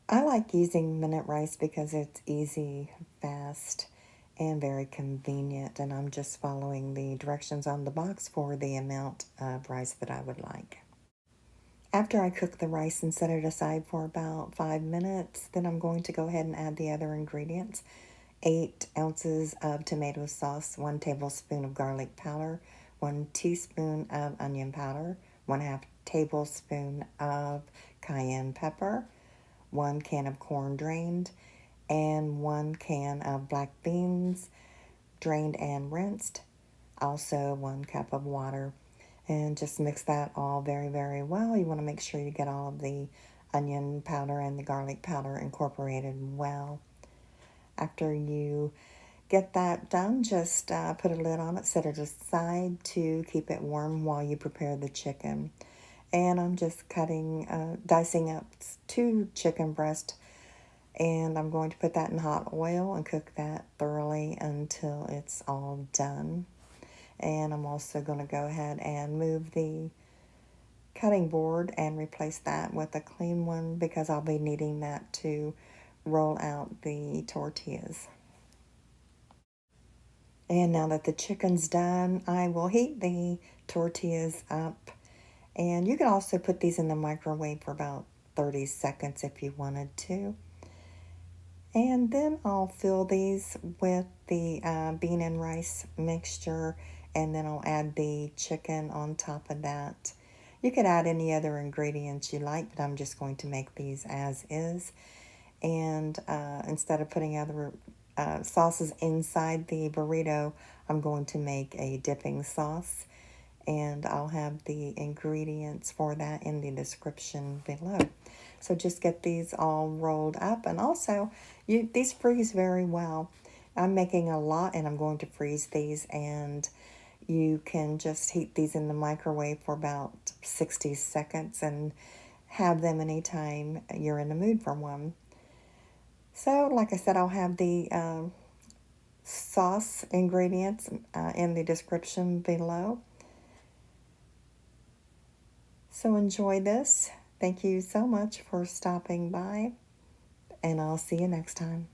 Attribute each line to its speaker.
Speaker 1: I like using minute rice because it's easy, fast, and very convenient, and I'm just following the directions on the box for the amount of rice that I would like. After I cook the rice and set it aside for about 5 minutes, then I'm going to go ahead and add the other ingredients. 8 ounces of tomato sauce, 1 tablespoon of garlic powder, 1 teaspoon of onion powder, 1/2 tablespoon of cayenne pepper, 1 can of corn drained, and 1 can of black beans drained and rinsed. Also 1 cup of water. And just mix that all very, very well. You want to make sure you get all of the onion powder and the garlic powder incorporated well. After you get that done, just put a lid on it, set it aside to keep it warm while you prepare the chicken. And I'm just dicing up 2 chicken breasts, and I'm going to put that in hot oil and cook that thoroughly until it's all done. And I'm also going to go ahead and move the cutting board and replace that with a clean one because I'll be needing that to roll out the tortillas. And now that the chicken's done, I will heat the tortillas up. And you can also put these in the microwave for about 30 seconds if you wanted to. And then I'll fill these with the bean and rice mixture, and then I'll add the chicken on top of that. You could add any other ingredients you like, but I'm just going to make these as is. And instead of putting other sauces inside the burrito, I'm going to make a dipping sauce. And I'll have the ingredients for that in the description below. So just get these all rolled up. And also, these freeze very well. I'm making a lot, and I'm going to freeze these. And you can just heat these in the microwave for about 60 seconds and have them anytime you're in the mood for one. So, like I said, I'll have the sauce ingredients in the description below. So enjoy this. Thank you so much for stopping by, and I'll see you next time.